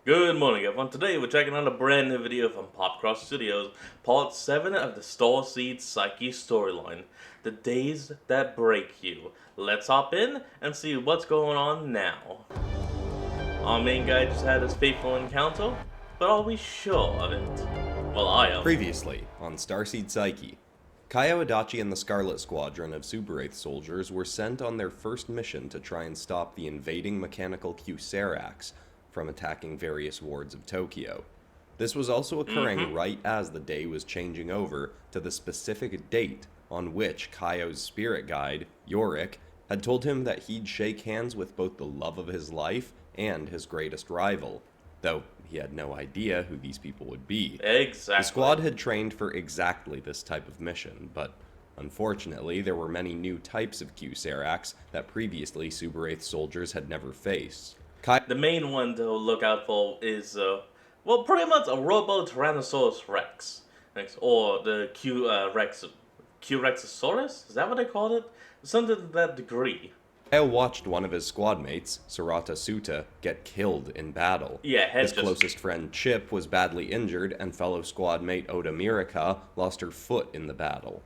Good morning, everyone. Today we're checking out a brand new video from Popcross Studios, part 7 of the Starseed Psyche storyline, The Days That Break You. Let's hop in and see what's going on now. Our main guy just had his fateful encounter, but are we sure of it? Well, I am. Previously, on Starseed Psyche, Kaio Adachi and the Scarlet Squadron of Super 8 soldiers were sent on their first mission to try and stop the invading mechanical Q-Seracs from attacking various wards of Tokyo. This was also occurring right as the day was changing over to the specific date on which Kaio's spirit guide, Yorick, had told him that he'd shake hands with both the love of his life and his greatest rival, though he had no idea who these people would be. Exactly. The squad had trained for exactly this type of mission, but unfortunately there were many new types of Q-Seracs that previously Super 8 soldiers had never faced. The main one to look out for is, well, pretty much a Robo Tyrannosaurus Rex. Or the Q-Rexosaurus? Is that what they called it? Something to that degree. Kaio watched one of his squad mates, Sarata Suta, get killed in battle. Yeah, His closest friend Chip was badly injured, and fellow squad mate Oda Mirika lost her foot in the battle.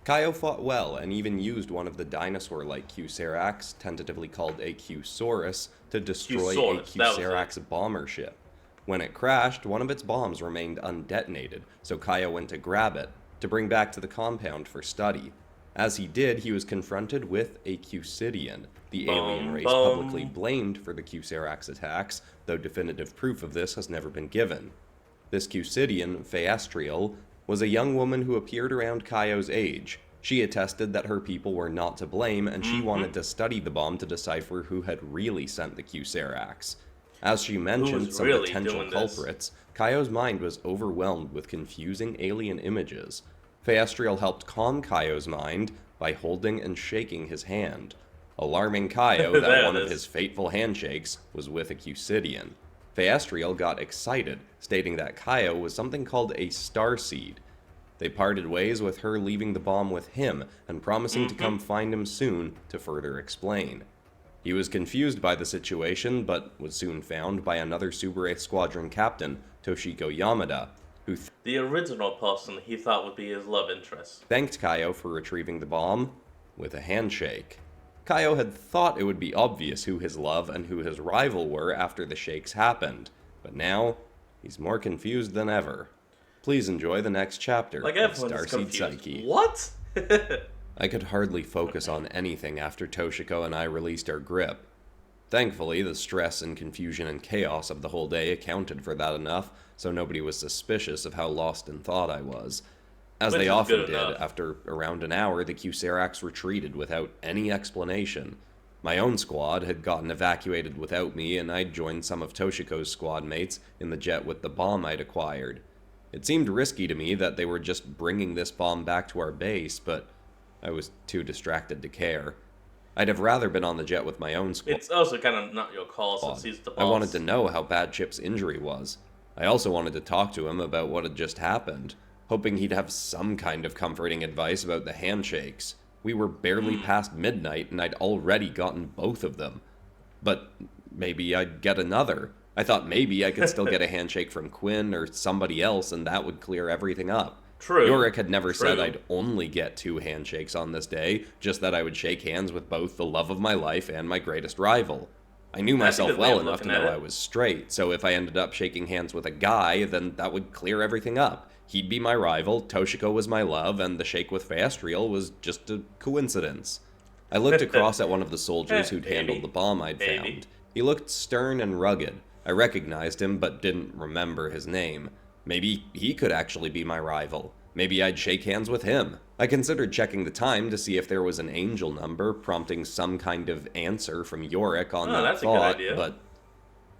Kaio fought well and even used one of the dinosaur-like Q-Seracs, tentatively called a Q-Saurus, to destroy a Q-Seracs bomber ship. When it crashed, one of its bombs remained undetonated, so Kaio went to grab it, to bring back to the compound for study. As he did, he was confronted with a Q-Sidian, the alien race publicly blamed for the Q-Seracs attacks, though definitive proof of this has never been given. This Q-Sidian, Phaeastriel, was a young woman who appeared around Kaio's age. She attested that her people were not to blame, and she wanted to study the bomb to decipher who had really sent the Q-Seracs. As she mentioned some potential culprits, Kaio's mind was overwhelmed with confusing alien images. Phaeastriel helped calm Kaio's mind by holding and shaking his hand, alarming Kaio that one of his fateful handshakes was with a Q-Sidian. Phaeastriel got excited, stating that Kaio was something called a Starseed. They parted ways with her leaving the bomb with him and promising to come find him soon to further explain. He was confused by the situation, but was soon found by another Super 8 Squadron captain, Toshiko Yamada, who the original person he thought would be his love interest. Thanked Kaio for retrieving the bomb with a handshake. Kaio had thought it would be obvious who his love and who his rival were after the shakes happened, but now he's more confused than ever. Please enjoy the next chapter of Starseed Psyche. What? I could hardly focus on anything after Toshiko and I released our grip. Thankfully, the stress and confusion and chaos of the whole day accounted for that enough, so nobody was suspicious of how lost in thought I was. As they often did, after around an hour, the Q-Seracs retreated without any explanation. My own squad had gotten evacuated without me, and I'd joined some of Toshiko's squad mates in the jet with the bomb I'd acquired. It seemed risky to me that they were just bringing this bomb back to our base, but I was too distracted to care. I'd have rather been on the jet with my own squad. It's also kind of not your call since he's the boss. I wanted to know how bad Chip's injury was. I also wanted to talk to him about what had just happened, hoping he'd have some kind of comforting advice about the handshakes. We were barely past midnight, and I'd already gotten both of them. But maybe I'd get another. I thought maybe I could still get a handshake from Quinn or somebody else, and that would clear everything up. True. Yorick had never said I'd only get 2 handshakes on this day, just that I would shake hands with both the love of my life and my greatest rival. I knew myself well enough to know I was straight, so if I ended up shaking hands with a guy, then that would clear everything up. He'd be my rival, Toshiko was my love, and the shake with Phaeastriel was just a coincidence. I looked across at one of the soldiers who'd handled the bomb I'd found. He looked stern and rugged. I recognized him, but didn't remember his name. Maybe he could actually be my rival. Maybe I'd shake hands with him. I considered checking the time to see if there was an angel number prompting some kind of answer from Yorick on that thought, but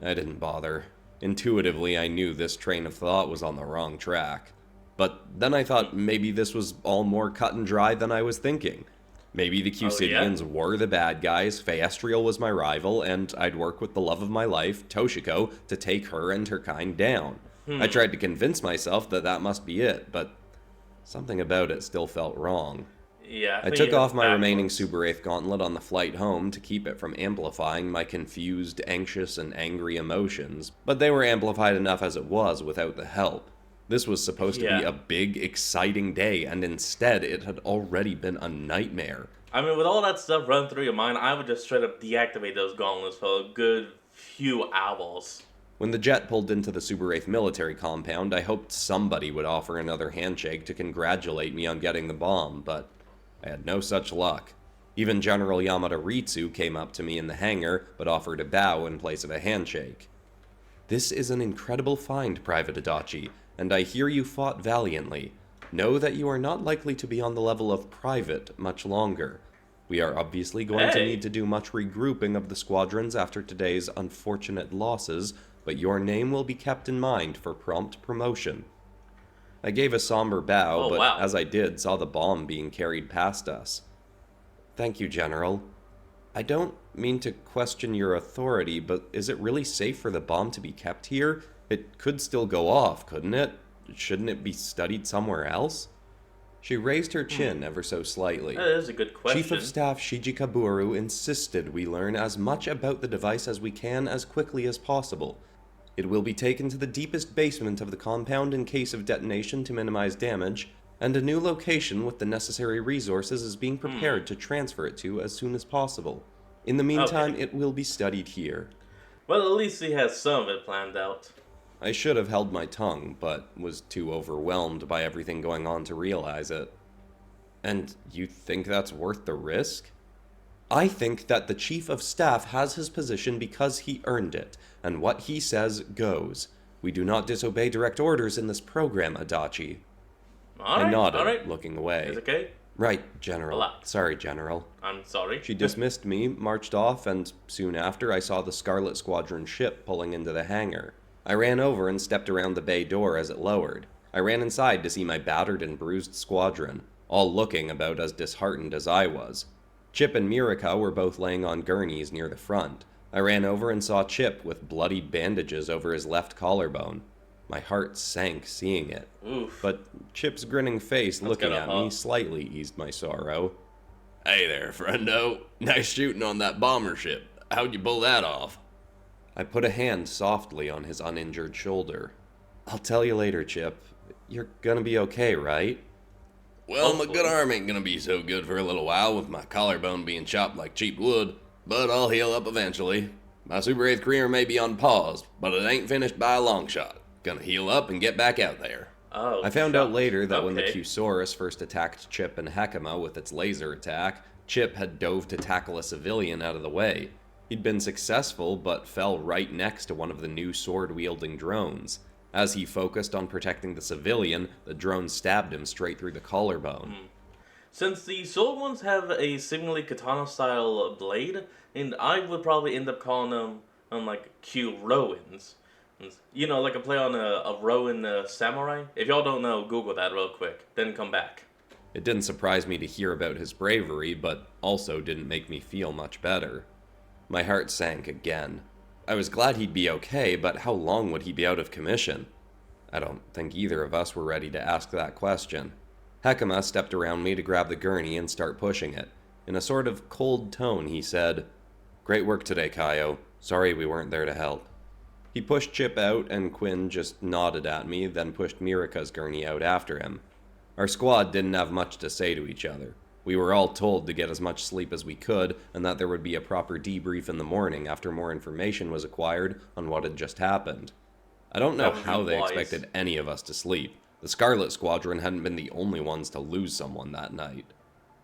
I didn't bother. Intuitively, I knew this train of thought was on the wrong track. But then I thought maybe this was all more cut and dry than I was thinking. Maybe the Q-Sidians were the bad guys, Phaeastriel was my rival, and I'd work with the love of my life, Toshiko, to take her and her kind down. I tried to convince myself that that must be it, but something about it still felt wrong. Yeah, I I think took you have off it my remaining backwards. Super Wraith gauntlet on the flight home to keep it from amplifying my confused, anxious, and angry emotions, but they were amplified enough as it was without the help. This was supposed to be Yeah. a big, exciting day, and instead it had already been a nightmare. I mean, with all that stuff running through your mind, I would just straight up deactivate those gauntlets for a good few hours. When the jet pulled into the Super Wraith military compound, I hoped somebody would offer another handshake to congratulate me on getting the bomb, but I had no such luck. Even General Yamada Ritsu came up to me in the hangar, but offered a bow in place of a handshake. This is an incredible find, Private Adachi, and I hear you fought valiantly. Know that you are not likely to be on the level of private much longer. We are obviously going to need Hey! to do much regrouping of the squadrons after today's unfortunate losses, but your name will be kept in mind for prompt promotion. I gave a somber bow, Oh, but wow. as I did, saw the bomb being carried past us. Thank you, General. I don't mean to question your authority, but is it really safe for the bomb to be kept here? It could still go off, couldn't it? Shouldn't it be studied somewhere else? She raised her chin ever so slightly. That is a good question. Chief of Staff Shiji Kaburu insisted we learn as much about the device as we can as quickly as possible. It will be taken to the deepest basement of the compound in case of detonation to minimize damage, and a new location with the necessary resources is being prepared to transfer it to as soon as possible. In the meantime, Okay. it will be studied here. Well, at least he has some of it planned out. I should have held my tongue, but was too overwhelmed by everything going on to realize it. And you think that's worth the risk? I think that the Chief of Staff has his position because he earned it, and what he says goes. We do not disobey direct orders in this program, Adachi. I nodded, Alright. looking away. It's okay. Right, General. Relax. Sorry, General. I'm sorry. She dismissed me, marched off, and soon after I saw the Scarlet Squadron ship pulling into the hangar. I ran over and stepped around the bay door as it lowered. I ran inside to see my battered and bruised squadron, all looking about as disheartened as I was. Chip and Mirika were both laying on gurneys near the front. I ran over and saw Chip with bloodied bandages over his left collarbone. My heart sank seeing it. Oof. But Chip's grinning face looking gonna at me hurt. slightly eased my sorrow. Hey there, friendo. Nice shooting on that bomber ship. How'd you pull that off? I put a hand softly on his uninjured shoulder. I'll tell you later, Chip. You're gonna be okay, right? Well, my Hopefully. good arm ain't gonna be so good for a little while with my collarbone being chopped like cheap wood, but I'll heal up eventually. My Super 8th career may be on pause, but it ain't finished by a long shot. Gonna heal up and get back out there. Oh, I found out shucks. later that when the Okay. Cusaurus first attacked Chip and Hekima with its laser attack, Chip had dove to tackle a civilian out of the way. He'd been successful, but fell right next to one of the new sword-wielding drones. As he focused on protecting the civilian, the drone stabbed him straight through the collarbone. Since the sword ones have a seemingly katana-style blade, and I would probably end up calling them, like, Q Rowans. You know, like a play on a Rowan samurai. If y'all don't know, Google that real quick, then come back. It didn't surprise me to hear about his bravery, but also didn't make me feel much better. My heart sank again. I was glad he'd be okay, but how long would he be out of commission? I don't think either of us were ready to ask that question. Hekima stepped around me to grab the gurney and start pushing it. In a sort of cold tone, he said, "Great work today, Kaio. Sorry we weren't there to help." He pushed Chip out, and Quinn just nodded at me, then pushed Mirika's gurney out after him. Our squad didn't have much to say to each other. We were all told to get as much sleep as we could, and that there would be a proper debrief in the morning after more information was acquired on what had just happened. I don't know That would be how they wise. expected any of us to sleep. The Scarlet Squadron hadn't been the only ones to lose someone that night.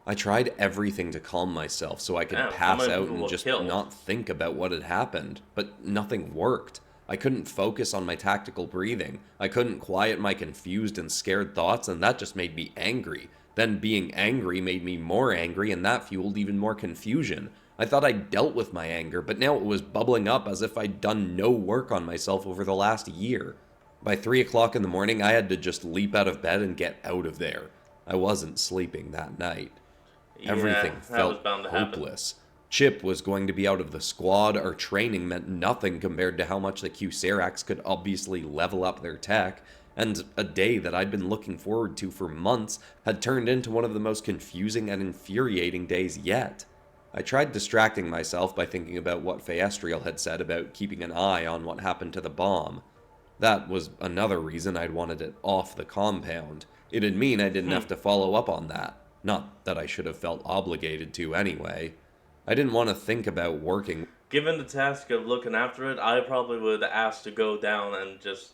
I tried everything to calm myself so I could Damn, how pass many out people and were just killed? not think about what had happened, but nothing worked. I couldn't focus on my tactical breathing. I couldn't quiet my confused and scared thoughts, and that just made me angry. Then being angry made me more angry, and that fueled even more confusion. I thought I'd dealt with my anger, but now it was bubbling up as if I'd done no work on myself over the last year. By 3 o'clock in the morning, I had to just leap out of bed and get out of there. I wasn't sleeping that night. Everything that was felt bound to happen. hopeless. Chip was going to be out of the squad. Our training meant nothing compared to how much the Q-Seracs could obviously level up their tech. and a day that I'd been looking forward to for months had turned into one of the most confusing and infuriating days yet. I tried distracting myself by thinking about what Feastriel had said about keeping an eye on what happened to the bomb. That was another reason I'd wanted it off the compound. It'd mean I didn't have to follow up on that. Not that I should have felt obligated to anyway. I didn't want to think about working. Given the task of looking after it, I probably would ask to go down and just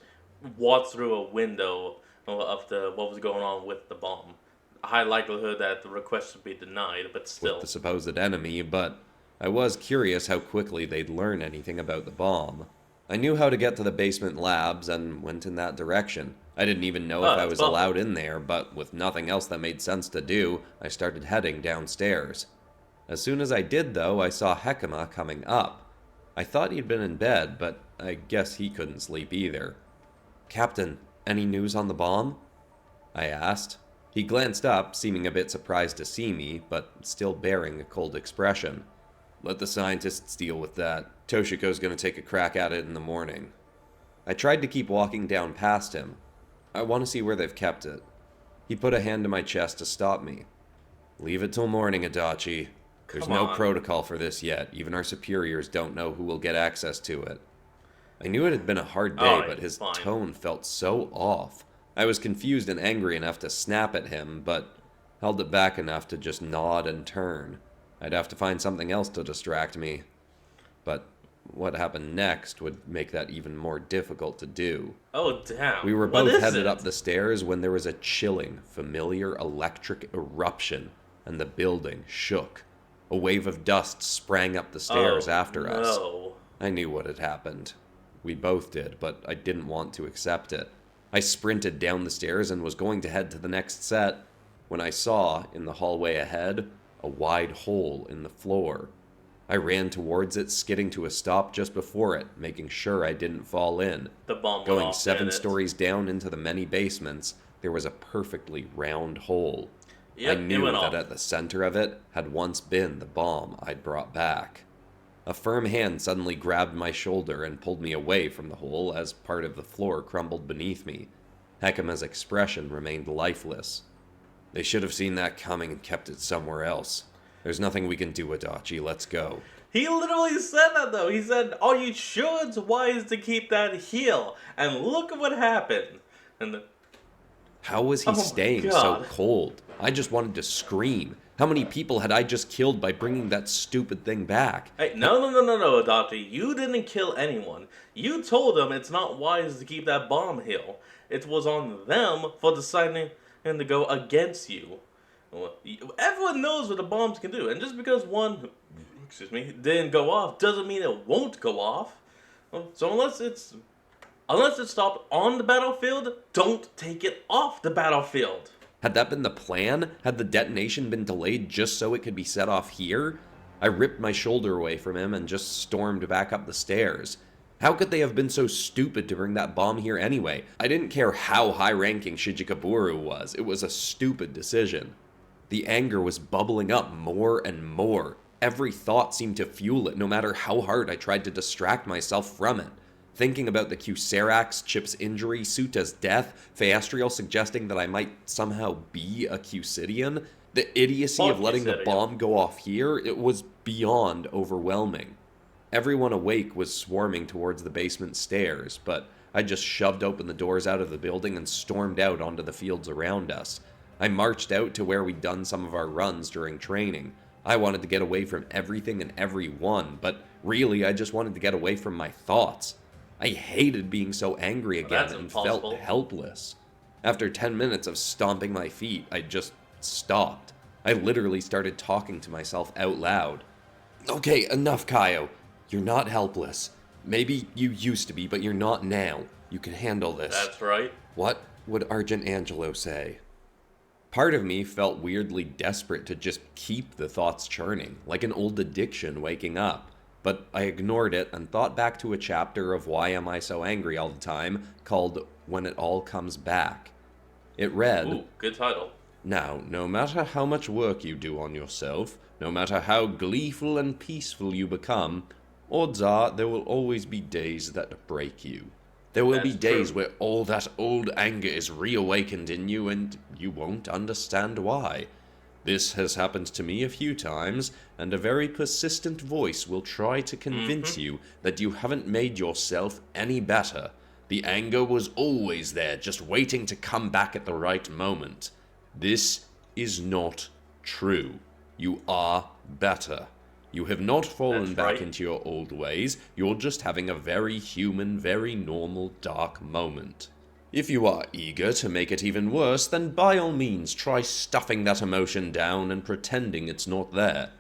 walk through a window of what was going on with the bomb. High likelihood that the request would be denied, but still. With the supposed enemy, but I was curious how quickly they'd learn anything about the bomb. I knew how to get to the basement labs and went in that direction. I didn't even know if I was allowed in there, but with nothing else that made sense to do, I started heading downstairs. As soon as I did, though, I saw Hekima coming up. I thought he'd been in bed, but I guess he couldn't sleep either. "Captain, any news on the bomb?" I asked. He glanced up, seeming a bit surprised to see me, but still bearing a cold expression. "Let the scientists deal with that. Toshiko's gonna take a crack at it in the morning." I tried to keep walking down past him. "I want to see where they've kept it." He put a hand to my chest to stop me. "Leave it till morning, Adachi. There's no protocol for this yet. Even our superiors don't know who will get access to it." I knew it had been a hard day, but his tone felt so off. I was confused and angry enough to snap at him, but held it back enough to just nod and turn. I'd have to find something else to distract me. But what happened next would make that even more difficult to do. Oh, damn. We were both headed up the stairs when there was a chilling, familiar electric eruption, and the building shook. A wave of dust sprang up the stairs after us. I knew what had happened. We both did, but I didn't want to accept it. I sprinted down the stairs and was going to head to the next set when I saw, in the hallway ahead, a wide hole in the floor. I ran towards it, skidding to a stop just before it, making sure I didn't fall in. The bomb Going 7 stories down into the many basements, there was a perfectly round hole. I knew that at the center of it had once been the bomb I'd brought back. A firm hand suddenly grabbed my shoulder and pulled me away from the hole as part of the floor crumbled beneath me. Hekima's expression remained lifeless. "They should have seen that coming and kept it somewhere else. There's nothing we can do, Adachi. Let's go." He literally said that, though. He said, "Are you sure it's wise to keep that here?" And look at what happened. How was he staying so cold? I just wanted to scream. How many people had I just killed by bringing that stupid thing back? Hey, no, Adachi. You didn't kill anyone. You told them it's not wise to keep that bomb here. It was on them for deciding to go against you. Everyone knows what the bombs can do, and just because one, didn't go off doesn't mean it won't go off. So unless it's stopped on the battlefield, don't take it off the battlefield. Had that been the plan? Had the detonation been delayed just so it could be set off here? I ripped my shoulder away from him and just stormed back up the stairs. How could they have been so stupid to bring that bomb here anyway? I didn't care how high-ranking Shijikaburu was. It was a stupid decision. The anger was bubbling up more and more. Every thought seemed to fuel it, no matter how hard I tried to distract myself from it. Thinking about the Q-Serax, Chip's injury, Suta's death, Feastriel suggesting that I might somehow be a Q-Sidian, the idiocy of letting the bomb go off here, it was beyond overwhelming. Everyone awake was swarming towards the basement stairs, but I just shoved open the doors out of the building and stormed out onto the fields around us. I marched out to where we'd done some of our runs during training. I wanted to get away from everything and everyone, but really I just wanted to get away from my thoughts. I hated being so angry again and felt helpless. After 10 minutes of stomping my feet, I just stopped. I literally started talking to myself out loud. "Okay, enough, Kaio. You're not helpless. Maybe you used to be, but you're not now. You can handle this." That's right. What would Argent Angelo say? Part of me felt weirdly desperate to just keep the thoughts churning, like an old addiction waking up. But I ignored it and thought back to a chapter of Why Am I So Angry All the Time called When It All Comes Back. It read, Ooh, good title. "Now, no matter how much work you do on yourself, no matter how gleeful and peaceful you become, odds are there will always be days that break you. There will be That's days true. where all that old anger is reawakened in you and you won't understand why. This has happened to me a few times, and a very persistent voice will try to convince you that you haven't made yourself any better. The anger was always there, just waiting to come back at the right moment. This is not true. You are better. You have not fallen That's back right. into your old ways, you're just having a very human, very normal dark moment. If you are eager to make it even worse, then by all means try stuffing that emotion down and pretending it's not there.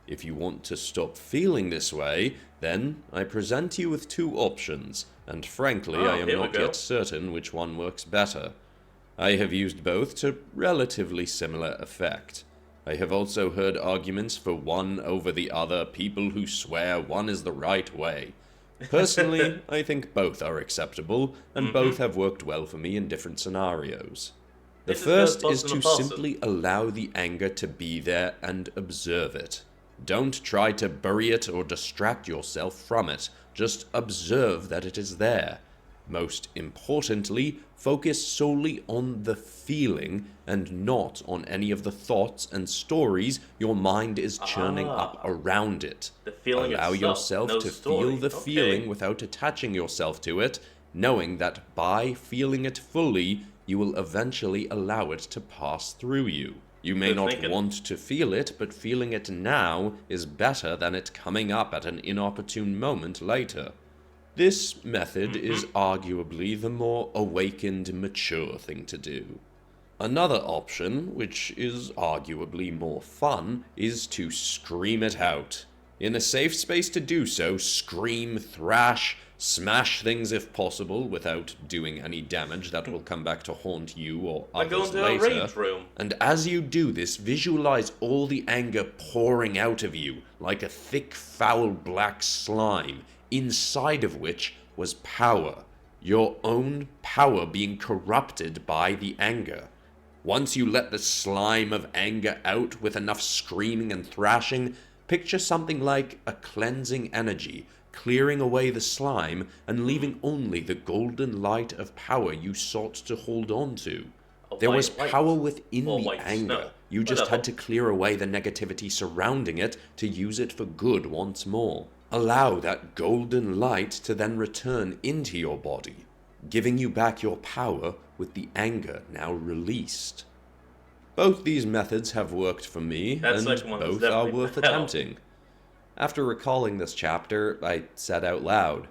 If you want to stop feeling this way, then I present you with two options, and frankly I am Here we not go. yet certain which one works better. I have used both to relatively similar effect. I have also heard arguments for one over the other, people who swear one is the right way. Personally, I think both are acceptable, and both have worked well for me in different scenarios. The This is first is Ghostbusters to and Possum. simply allow the anger to be there and observe it. Don't try to bury it or distract yourself from it, just observe that it is there. Most importantly, focus solely on the feeling and not on any of the thoughts and stories your mind is churning up around it. The feeling Allow itself, yourself no to story. feel the Okay. feeling without attaching yourself to it, knowing that by feeling it fully, you will eventually allow it to pass through you. You may Good not thinking. want to feel it, but feeling it now is better than it coming up at an inopportune moment later. This method is arguably the more awakened, mature thing to do. Another option, which is arguably more fun, is to scream it out. In a safe space to do so, scream, thrash, smash things if possible without doing any damage that will come back to haunt you or Like going others to a later. rage room. And as you do this, visualize all the anger pouring out of you like a thick, foul black slime, inside of which was power. Your own power being corrupted by the anger. Once you let the slime of anger out with enough screaming and thrashing, picture something like a cleansing energy, clearing away the slime and leaving only the golden light of power you sought to hold on to. There was white light. power within Or the white anger. snow. You just Whatever. had to clear away the negativity surrounding it to use it for good once more. Allow that golden light to then return into your body, giving you back your power with the anger now released. Both these methods have worked for me, That and second one was both are definitely worth the hell. attempting. After recalling this chapter, I said out loud,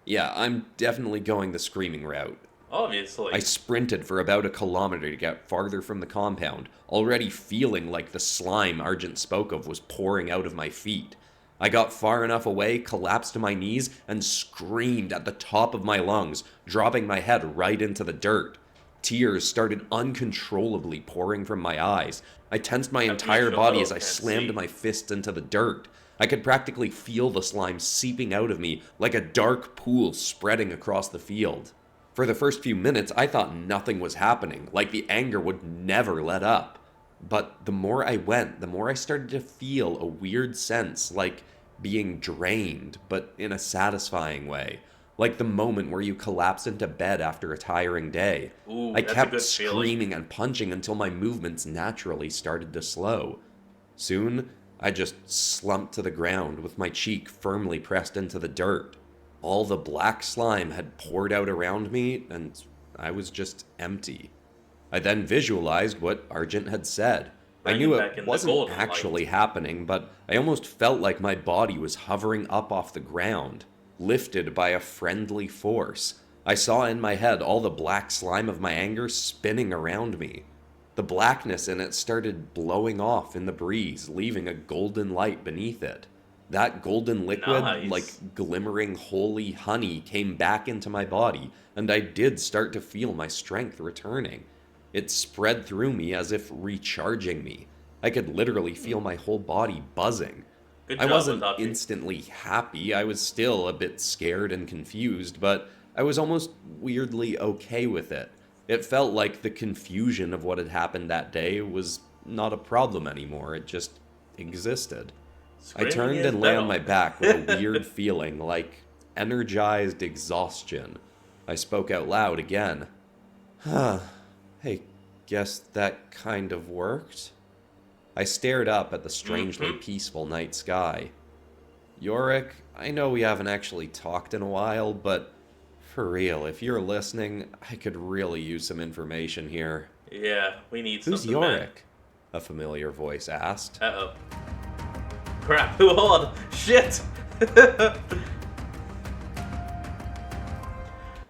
"Yeah, I'm definitely going the screaming route." Obviously. I sprinted for about a kilometer to get farther from the compound, already feeling like the slime Argent spoke of was pouring out of my feet. I got far enough away, collapsed to my knees, and screamed at the top of my lungs, dropping my head right into the dirt. Tears started uncontrollably pouring from my eyes. I tensed my entire body as I slammed my fists into the dirt. I could practically feel the slime seeping out of me like a dark pool spreading across the field. For the first few minutes, I thought nothing was happening, like the anger would never let up. But the more I went, the more I started to feel a weird sense, like being drained, but in a satisfying way. Like the moment where you collapse into bed after a tiring day. Ooh, I that's a kept good feeling. screaming and punching until my movements naturally started to slow. Soon, I just slumped to the ground with my cheek firmly pressed into the dirt. All the black slime had poured out around me, and I was just empty. I then visualized what Argent had said. I Bringing knew back it in the wasn't golden light. actually happening, but I almost felt like my body was hovering up off the ground, lifted by a friendly force. I saw in my head all the black slime of my anger spinning around me. The blackness in it started blowing off in the breeze, leaving a golden light beneath it. That golden liquid, Nice. like glimmering holy honey, came back into my body, and I did start to feel my strength returning. It spread through me as if recharging me. I could literally feel my whole body buzzing. Good I job, wasn't Otachi. instantly happy, I was still a bit scared and confused, but I was almost weirdly okay with it. It felt like the confusion of what had happened that day was not a problem anymore, it just existed. I Screaming turned is and lay on venom. my back with a weird feeling, like energized exhaustion. I spoke out loud again. Huh. I guess that kind of worked. I stared up at the strangely peaceful night sky. Yorick, I know we haven't actually talked in a while, but for real, if you're listening, I could really use some information here. Yeah, we need Who's something, man. Yorick? A familiar voice asked. Uh-oh. Crap, hold on. Shit!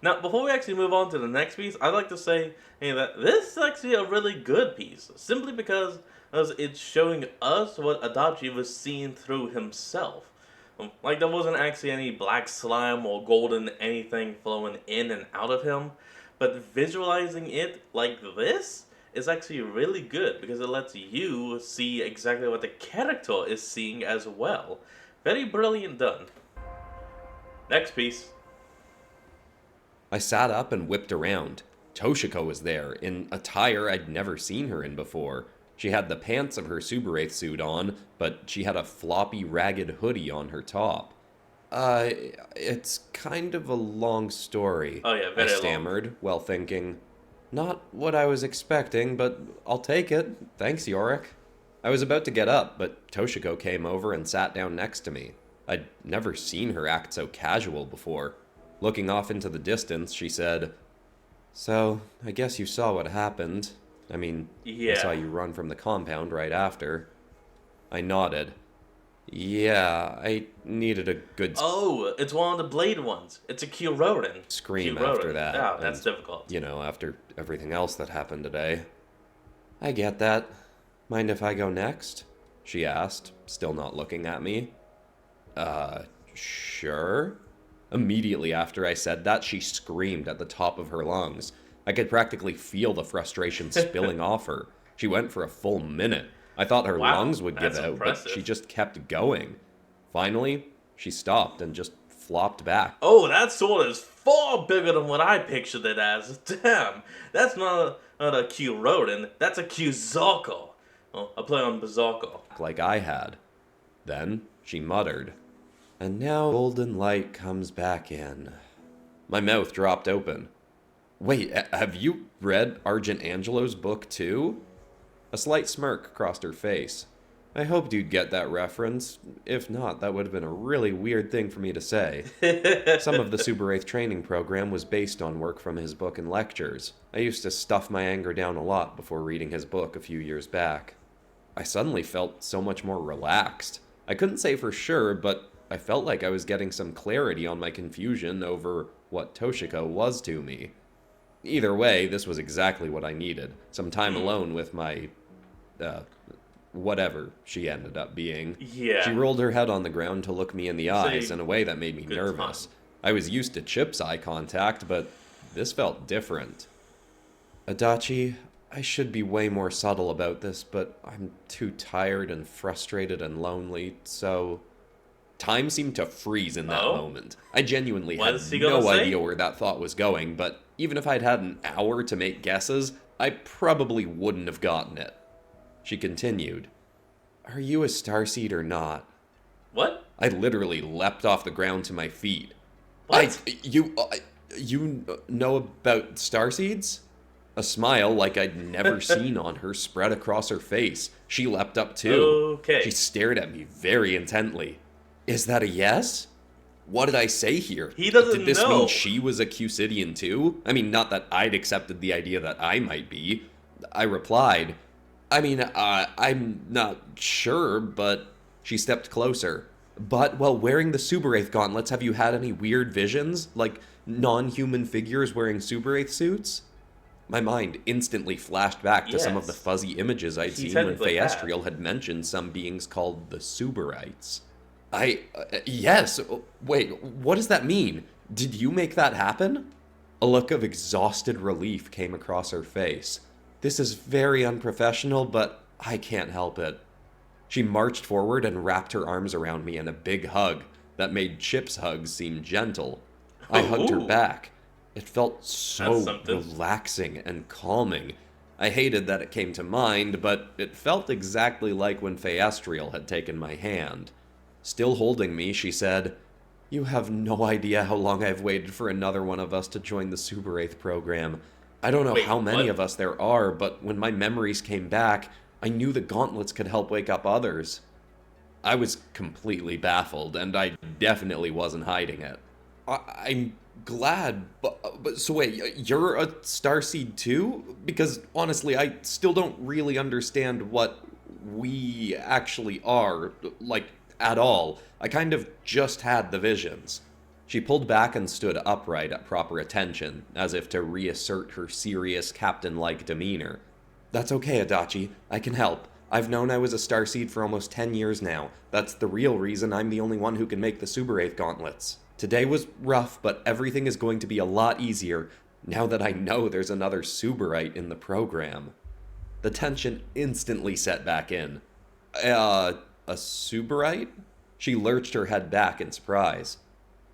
Now, before we actually move on to the next piece, I'd like to say that this is actually a really good piece, simply because it's showing us what Adachi was seeing through himself. Like, there wasn't actually any black slime or golden anything flowing in and out of him, but visualizing it like this is actually really good because it lets you see exactly what the character is seeing as well. Very brilliant done. Next piece. I sat up and whipped around. Toshiko was there, in attire I'd never seen her in before. She had the pants of her Subaraith suit on, but she had a floppy, ragged hoodie on her top. It's kind of a long story. Oh yeah, very I long. stammered, while thinking, not what I was expecting, but I'll take it. Thanks, Yorick. I was about to get up, but Toshiko came over and sat down next to me. I'd never seen her act so casual before. Looking off into the distance, she said, "So, I guess you saw what happened. I mean, Yeah. I saw you run from the compound right after." I nodded. Yeah, I needed a good Oh, it's one of the blade ones. It's a Kyuroden. scream Kyuroden. after that. Oh, that's and, difficult. You know, after everything else that happened today. I get that. Mind if I go next? She asked, still not looking at me. Sure? Immediately after I said that, she screamed at the top of her lungs. I could practically feel the frustration spilling off her. She went for a full minute. I thought her Wow, lungs would give that's out, impressive. but she just kept going. Finally, she stopped and just flopped back. Oh, that sword is far bigger than what I pictured it as. Damn, that's not a Kyuroden. That's a Kyuzako. Oh, I play on Berserker. Like I had. Then she muttered, "And now golden light comes back in." My mouth dropped open. Wait, have you read Argent Angelo's book too? A slight smirk crossed her face. I hoped you'd get that reference. If not, that would have been a really weird thing for me to say. Some of the Subaraith training program was based on work from his book and lectures. I used to stuff my anger down a lot before reading his book a few years back. I suddenly felt so much more relaxed. I couldn't say for sure, but I felt like I was getting some clarity on my confusion over what Toshiko was to me. Either way, this was exactly what I needed. Some time alone with my, whatever she ended up being. Yeah. She rolled her head on the ground to look me in the eyes in a way that made me good nervous. time. I was used to Chip's eye contact, but this felt different. Adachi, I should be way more subtle about this, but I'm too tired and frustrated and lonely, so... Time seemed to freeze in that moment. I genuinely What had is he gonna no say? idea where that thought was going, but even if I'd had an hour to make guesses, I probably wouldn't have gotten it. She continued, "Are you a Starseed or not?" What? I literally leapt off the ground to my feet. What? You know about Starseeds? A smile like I'd never seen on her spread across her face. She leapt up too. Okay. She stared at me very intently. Is that a yes? What did I say here? He doesn't Did this know. mean she was a Cusidian too? I mean, not that I'd accepted the idea that I might be. I replied, I'm not sure, but... She stepped closer. But while wearing the Subaraith gauntlets, have you had any weird visions? Like non-human figures wearing Subaraith suits? My mind instantly flashed back to some of the Yes. fuzzy images I'd He seen when technically had. Phaestriel had mentioned some beings called the Subarites. Yes. Wait, what does that mean? Did you make that happen? A look of exhausted relief came across her face. This is very unprofessional, but I can't help it. She marched forward and wrapped her arms around me in a big hug that made Chip's hugs seem gentle. I hugged her Ooh. back. It felt so That's something. relaxing and calming. I hated that it came to mind, but it felt exactly like when Phaestriel had taken my hand. Still holding me, she said, You have no idea how long I've waited for another one of us to join the Super 8th program. I don't know Wait, how many what? of us there are, but when my memories came back, I knew the gauntlets could help wake up others. I was completely baffled, and I definitely wasn't hiding it. I'm glad, but so wait, you're a Starseed too? Because honestly, I still don't really understand what we actually are, like, at all. I kind of just had the visions. She pulled back and stood upright at proper attention, as if to reassert her serious, captain-like demeanor. That's okay, Adachi. I can help. I've known I was a Starseed for almost 10 years now. That's the real reason I'm the only one who can make the Super 8th gauntlets. Today was rough, but everything is going to be a lot easier now that I know there's another Suberite in the program. The tension instantly set back in. A Suberite? She lurched her head back in surprise.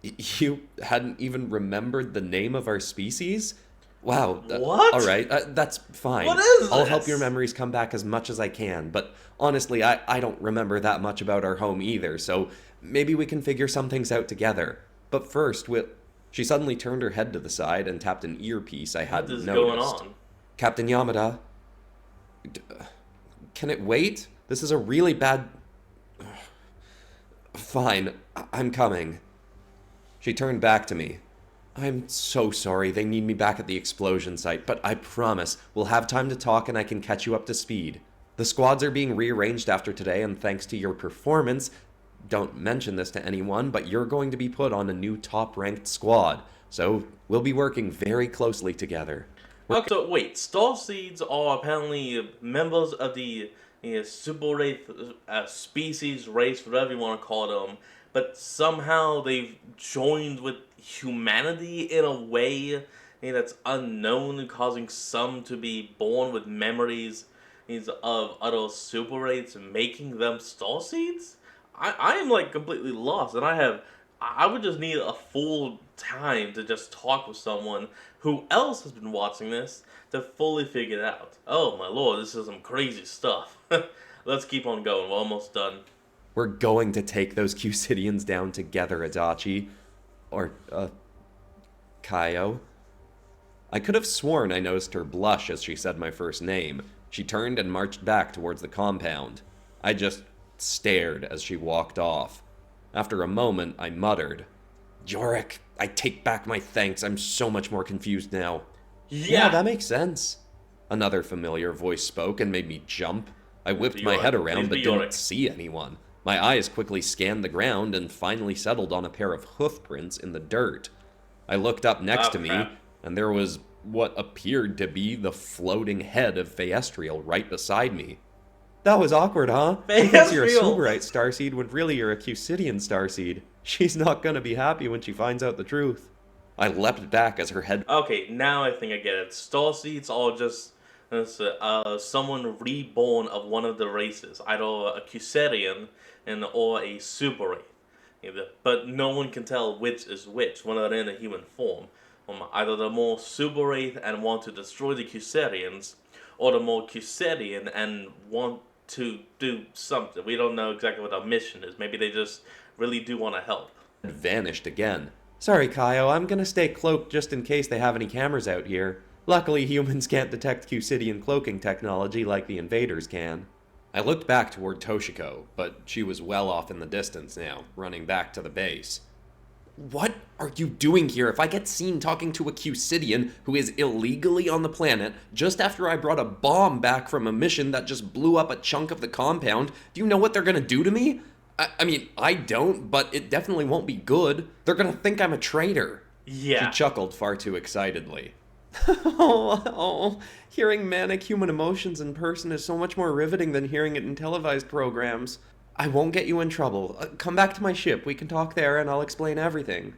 You hadn't even remembered the name of our species? Wow. What? Alright, that's fine. What is I'll help this? your memories come back as much as I can, but honestly, I don't remember that much about our home either, so maybe we can figure some things out together. But first, She suddenly turned her head to the side and tapped an earpiece I hadn't What is noticed. going on? Captain Yamada, can it wait? This is a really bad... Fine, I'm coming. She turned back to me. I'm so sorry, they need me back at the explosion site, but I promise we'll have time to talk and I can catch you up to speed. The squads are being rearranged after today, and thanks to your performance, don't mention this to anyone, but you're going to be put on a new top-ranked squad, so we'll be working very closely together. Okay, so wait, Starseeds are apparently members of the Super 8th species, race, whatever you want to call them, but somehow they've joined with humanity in a way that's unknown, causing some to be born with memories of other Super 8s, making them Starseeds? I am like completely lost, and I would just need a full time to just talk with someone who else has been watching this to fully figure it out. Oh my lord, this is some crazy stuff. Let's keep on going, we're almost done. We're going to take those Cusidians down together, Adachi. Or, Kaio. I could have sworn I noticed her blush as she said my first name. She turned and marched back towards the compound. I just stared as she walked off. After a moment, I muttered, Yorick, I take back my thanks. I'm so much more confused now. Yeah, that makes sense. Another familiar voice spoke and made me jump. I whipped my head around but didn't see anyone. My eyes quickly scanned the ground and finally settled on a pair of hoof prints in the dirt. I looked up next to me, and there was what appeared to be the floating head of Phaestriel right beside me. That was awkward, huh? She thinks you're a Suberite Starseed when really you're a Cusidian Starseed. She's not gonna be happy when she finds out the truth. I leapt back as her head... Okay, now I think I get it. Starseeds are just someone reborn of one of the races, either a Cusidian or a Super 8. But no one can tell which is which when they're in a human form. Either they're more Super 8 and want to destroy the Cusidians, or the more Cusidian and want to do something. We don't know exactly what our mission is. Maybe they just really do want to help. Vanished again. Sorry, Kaio, I'm gonna stay cloaked just in case they have any cameras out here. Luckily, humans can't detect Cusidian cloaking technology like the invaders can. I looked back toward Toshiko, but she was well off in the distance now, running back to the base. What are you doing here? If I get seen talking to a Cusidian who is illegally on the planet just after I brought a bomb back from a mission that just blew up a chunk of the compound, do you know what they're gonna do to me? I mean, I don't, but it definitely won't be good. They're gonna think I'm a traitor. Yeah. She chuckled far too excitedly. Hearing manic human emotions in person is so much more riveting than hearing it in televised programs. I won't get you in trouble. Come back to my ship. We can talk there and I'll explain everything.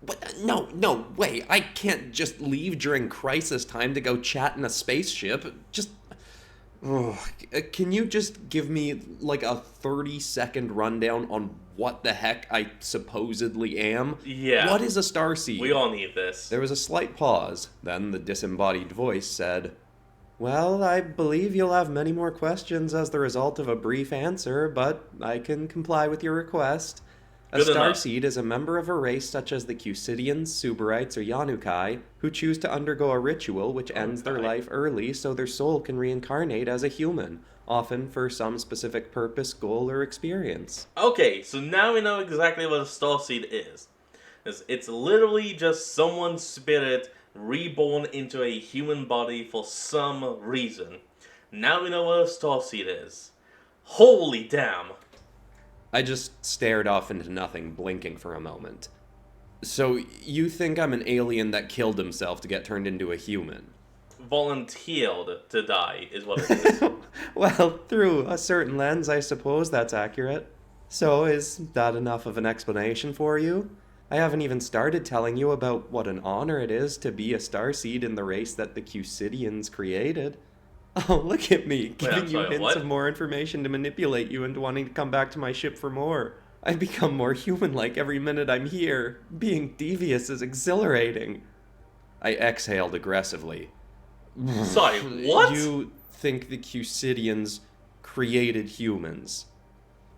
What? No, wait. I can't just leave during crisis time to go chat in a spaceship. Can you just give me like a 30-second rundown on what the heck I supposedly am? Yeah. What is a Starseed? We all need this. There was a slight pause. Then the disembodied voice said, Well, I believe you'll have many more questions as the result of a brief answer, but I can comply with your request. A Good enough. Starseed is a member of a race such as the Cusidians, Suberites, or Yanukai, who choose to undergo a ritual which ends their Okay. life early so their soul can reincarnate as a human, often for some specific purpose, goal, or experience. Okay, so now we know exactly what a starseed is. It's literally just someone's spirit reborn into a human body for some reason. Now we know what a starseed is. Holy damn! I just stared off into nothing, blinking for a moment. So, you think I'm an alien that killed himself to get turned into a human? Volunteered to die is what it is. Well, through a certain lens, I suppose that's accurate. So, is that enough of an explanation for you? I haven't even started telling you about what an honor it is to be a starseed in the race that the Cusidians created. Oh, look at me, giving you sorry, hints what? of more information to manipulate you into wanting to come back to my ship for more. I've become more human-like every minute I'm here. Being devious is exhilarating. I exhaled aggressively. Sorry, what? You think the Cusidians created humans?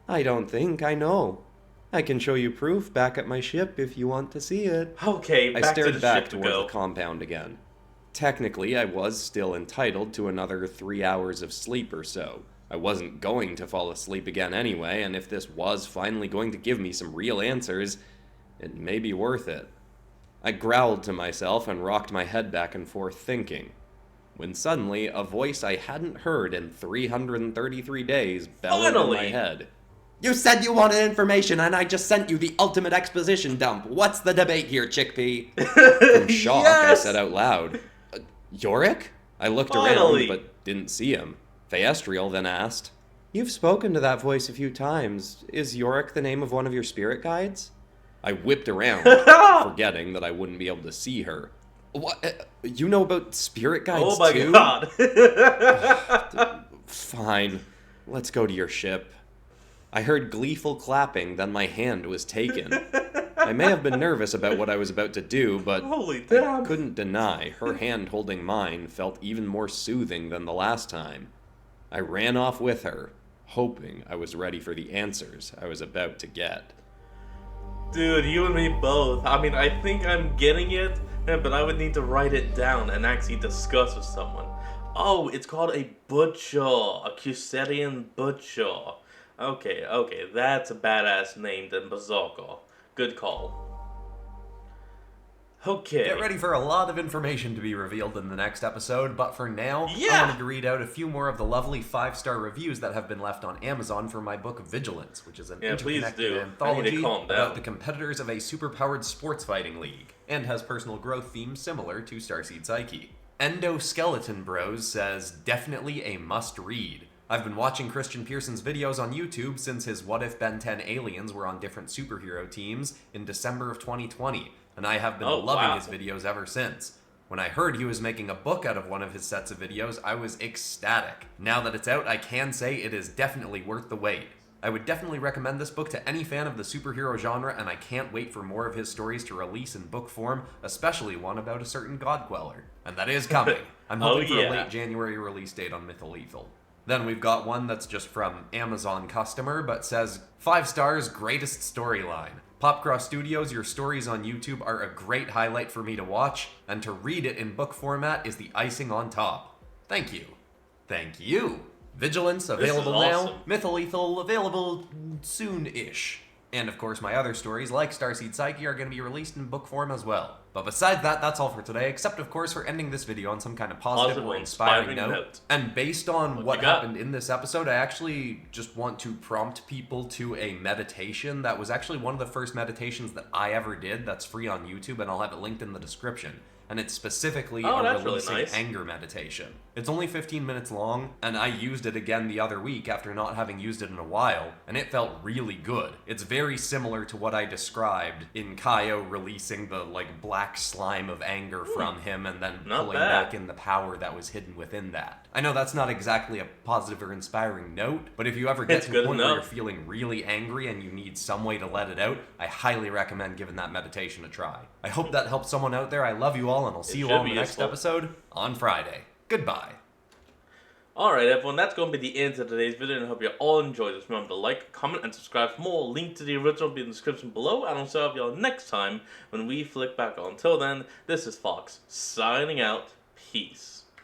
I don't think, I know. I can show you proof back at my ship if you want to see it. Okay, I back to stared the back ship to toward go. the compound again. Technically, I was still entitled to another 3 hours of sleep or so. I wasn't going to fall asleep again anyway, and if this was finally going to give me some real answers, it may be worth it. I growled to myself and rocked my head back and forth thinking, when suddenly a voice I hadn't heard in 333 days bellowed in my Finally! head. You said you wanted information, and I just sent you the ultimate exposition dump. What's the debate here, chickpea? From shock, Yes! I said out loud, Yorick? I looked Finally! around, but didn't see him. Theastrial then asked, You've spoken to that voice a few times. Is Yorick the name of one of your spirit guides? I whipped around, forgetting that I wouldn't be able to see her. What? You know about spirit guides Oh my too? god. Fine. Let's go to your ship. I heard gleeful clapping, then my hand was taken. I may have been nervous about what I was about to do, but Holy I damn. couldn't deny her hand holding mine felt even more soothing than the last time. I ran off with her, hoping I was ready for the answers I was about to get. Dude, you and me both. I mean, I think I'm getting it, but I would need to write it down and actually discuss with someone. Oh, it's called a butcher. A Cusedian butcher. Okay, that's a badass name than Berserker. Good call. Okay. Get ready for a lot of information to be revealed in the next episode, but for now, Yeah. I wanted to read out a few more of the lovely 5-star reviews that have been left on Amazon for my book Vigilance, which is an Yeah, please interconnected do. I need to anthology calm down. about the competitors of a superpowered sports fighting league, and has personal growth themes similar to Starseed Psyche. Endoskeleton Bros says, definitely a must-read. I've been watching Christian Pearson's videos on YouTube since his What If Ben 10 aliens were on different superhero teams in December of 2020, and I have been Oh, loving wow. his videos ever since. When I heard he was making a book out of one of his sets of videos, I was ecstatic. Now that it's out, I can say it is definitely worth the wait. I would definitely recommend this book to any fan of the superhero genre, and I can't wait for more of his stories to release in book form, especially one about a certain god queller. And that is coming. I'm hoping for yeah. a late January release date on Mytholethal. Then we've got one that's just from Amazon customer, but says, 5 stars, greatest storyline. Popcross Studios, your stories on YouTube are a great highlight for me to watch, and to read it in book format is the icing on top. Thank you. Thank you. Vigilance, available is now. awesome. Mytholethal, available soon-ish. And of course, my other stories, like Starseed Psyche, are going to be released in book form as well. But besides that, that's all for today, except of course for ending this video on some kind of positive or inspiring note. And based on what you got? happened in this episode, I actually just want to prompt people to a meditation that was actually one of the first meditations that I ever did that's free on YouTube, and I'll have it linked in the description. And it's specifically Oh, a that's really releasing nice. anger meditation. It's only 15 minutes long, and I used it again the other week after not having used it in a while, and it felt really good. It's very similar to what I described in Kaio releasing the, black slime of anger from him and then Not pulling bad. back in the power that was hidden within that. I know that's not exactly a positive or inspiring note, but if you ever get It's to good a point where you're enough. feeling really angry and you need some way to let it out, I highly recommend giving that meditation a try. I hope that helps someone out there. I love you all, and I'll see you should all in be the next useful. episode on Friday. Goodbye. Alright everyone, that's going to be the end of today's video, and I hope you all enjoyed this. Remember to like, comment, and subscribe for more. Link to the original will be in the description below, and I'll see y'all next time when we flick back on. Until then, this is Fox, signing out. Peace.